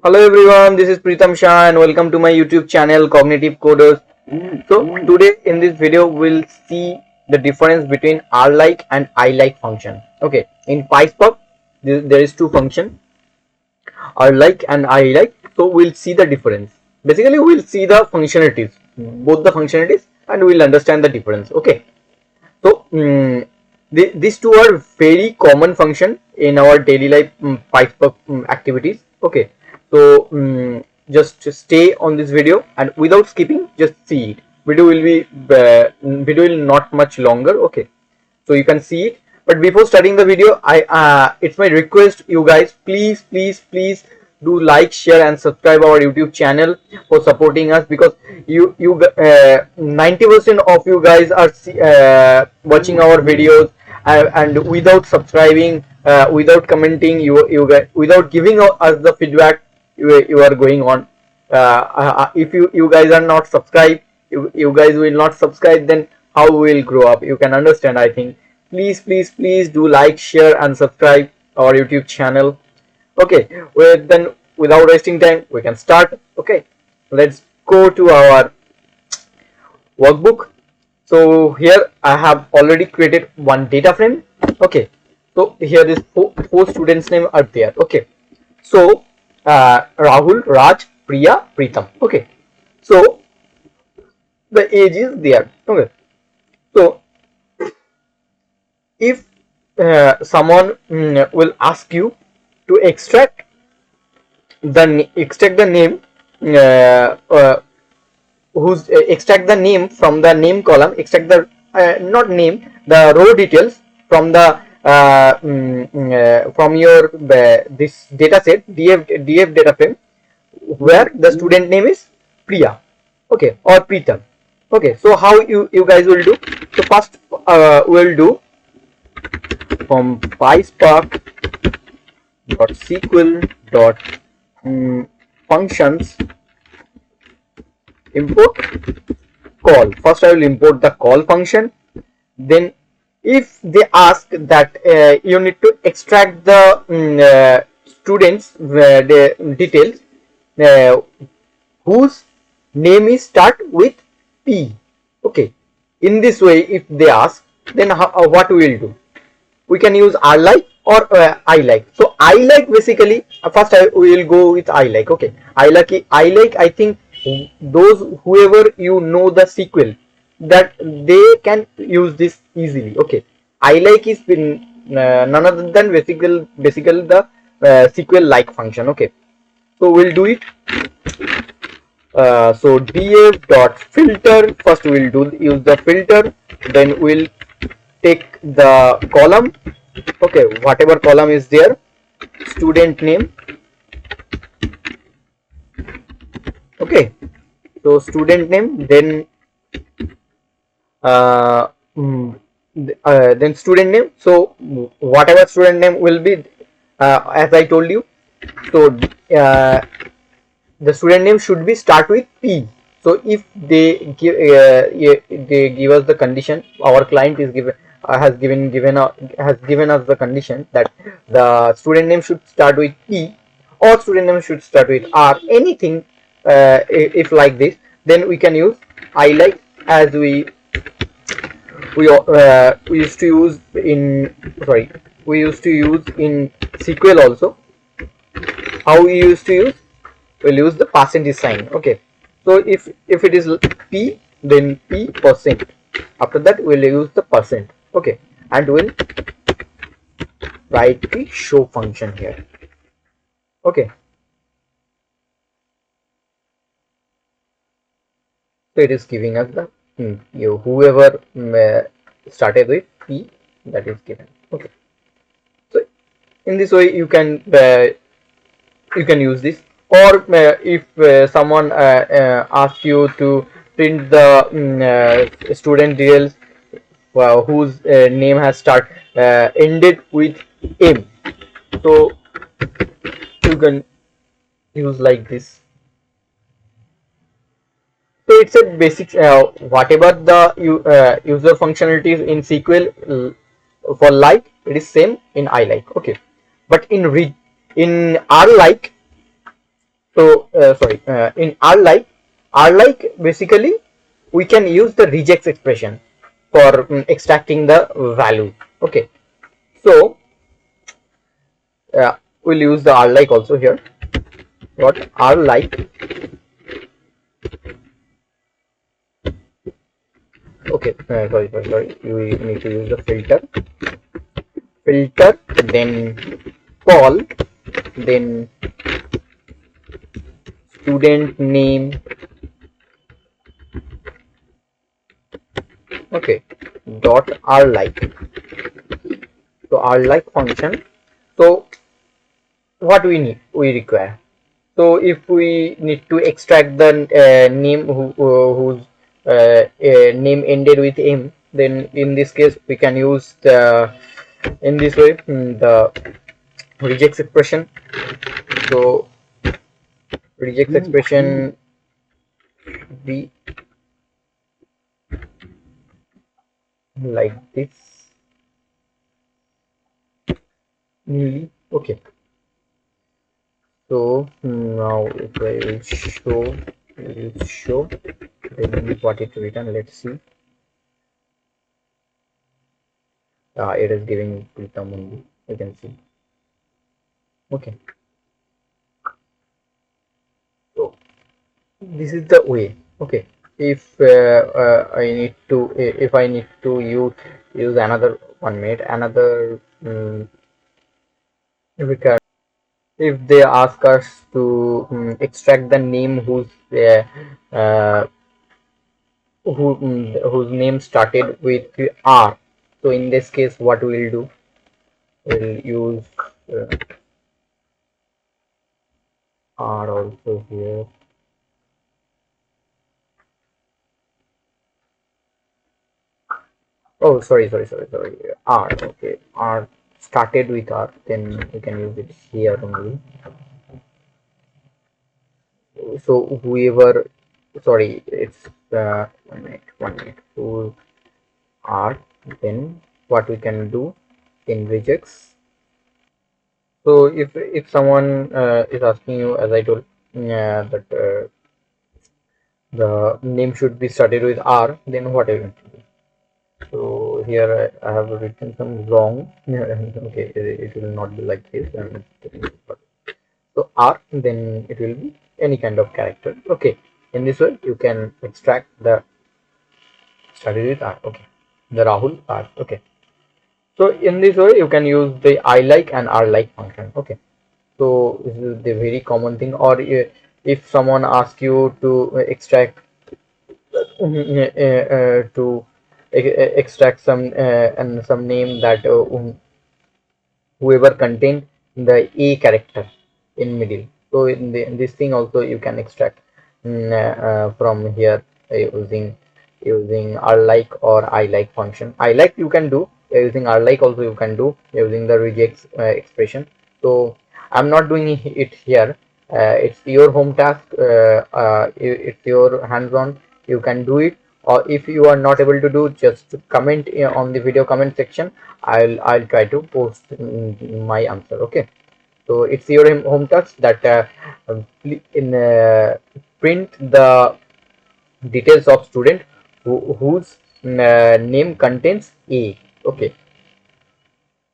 Hello everyone, this is Pritam Shah and welcome to my YouTube channel CognitiveCoders. So today in this video we'll see the difference between rlike and ilike function. Okay, in PySpark there is two functions, rlike and ilike. So we'll see the difference. Basically we'll see the functionalities, both the functionalities, and we'll understand the difference. Okay, so these two are very common function in our daily life PySpark activities. Okay, so just stay on this video and without skipping, just see it. Video will not much longer. Okay, so you can see it. But before starting the video, it's my request, you guys, please do like, share, and subscribe our YouTube channel for supporting us, because you 90% of you guys are watching our videos, and without subscribing, without commenting, you guys, without giving us the feedback, you are going on. If you guys are not subscribed, you guys will not subscribe, then how we will grow up? You can understand, I think. Please do like, share, and subscribe our YouTube channel. Okay, then without wasting time, we can start. Okay, let's go to our workbook. So here I have already created one data frame. Okay, so here is four students' name are there. Okay, so Rahul, Raj, Priya, Pritam. Okay, so the age is there. Okay, so if someone will ask you to extract the name, extract the name from the name column, extract the not name, the row details from the from your this data set, df data frame, where the student name is Priya, okay, or Pritam. Okay, so how you guys will do? So first we'll do from PySpark .sql functions import call. First I will import the call function. Then if they ask that you need to extract the students the details whose name is start with P. Okay, in this way if they ask, then what we will do? We can use rlike or ilike. So ilike, basically first we will go with ilike. Okay, ilike I think those whoever you know the SQL, that they can use this easily. Okay, ilike is none other than basically the SQL like function. Okay, so we'll do it. So df dot filter, first we'll use the filter, then we'll take the column. Okay, whatever column is there, student name. Okay, so student name, then then student name. So whatever student name will be, as I told you, so the student name should be start with P. So if they give us the condition, our client is has given us the condition that the student name should start with P or student name should start with R, anything, if like this, then we can use ilike, as we used to use in SQL also. How we used to use? We'll use the percentage sign. Okay, so if it is P, then P percent. After that we'll use the percent. Okay, and we'll write the show function here. Okay, so it is giving us the whoever started with P, that is given. Okay, so in this way you can use this. Or if someone asks you to print the student details whose name has ended with M, so you can use like this. So it's a basic whatever the user functionalities in SQL for like, it is same in ilike. Okay, but in rlike So sorry, in rlike basically we can use the regex expression for extracting the value. Okay, so we'll use the rlike also here. What rlike? Okay, sorry. We need to use the filter, then call, then student name. Okay, dot rlike. So rlike function. So what we require. So if we need to extract the name whose name ended with m, then in this case we can use the in this way the regex expression. So regex expression be like this. Okay. So now if I will show then what it written. Let's see. It is giving Pritam only. You can see. Okay. So this is the way. Okay. If I need to use another 1 minute, another requirement. If they ask us to extract the name uh, whose name started with R. So in this case, what we'll do? We'll use R also here. Oh, sorry. R. Okay, R started with R. Then we can use it here only. So whoever, sorry, it's 1 minute. Who R? Then what we can do in regex. So if someone is asking you, as I told, that the name should be started with R, then what are you going to do? So here I have written some wrong. Okay, it will not be like this. So R, then it will be any kind of character. Okay, in this way you can extract the started with R. Okay, the Rahul R. Okay, so in this way you can use the ilike and rlike function. Okay. So this is the very common thing. Or if someone asks you to extract some and some name that whoever contained the a character in middle. So in this thing also you can extract from here using rlike or ilike function. Ilike you can do using rlike, also you can do using the regex expression. So I'm not doing it here. It's your home task. It's your hands-on. You can do it. Or if you are not able to do, just comment on the video comment section. I'll try to post my answer. Okay. So it's your home task that print the details of student whose name contains A. Okay.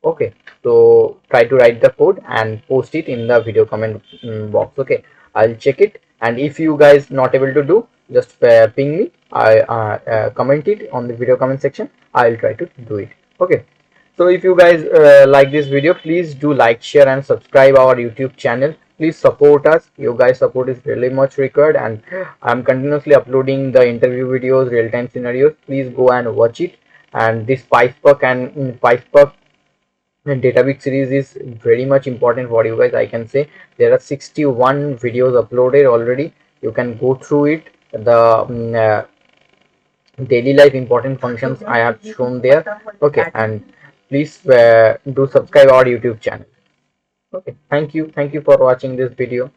Okay, so try to write the code and post it in the video comment box. Okay, I'll check it, and if you guys not able to do, just ping me. I comment it on the video comment section. I'll try to do it. Okay, so if you guys like this video, please do like, share and subscribe our YouTube channel. Please support us. Your guys support is really much required, and I'm continuously uploading the interview videos, real-time scenarios. Please go and watch it. And this PySpark and PySpark and database series is very much important for you guys. I can say there are 61 videos uploaded already. You can go through it. The daily life important functions I have shown there. Okay, and please do subscribe our YouTube channel. Okay, thank you for watching this video.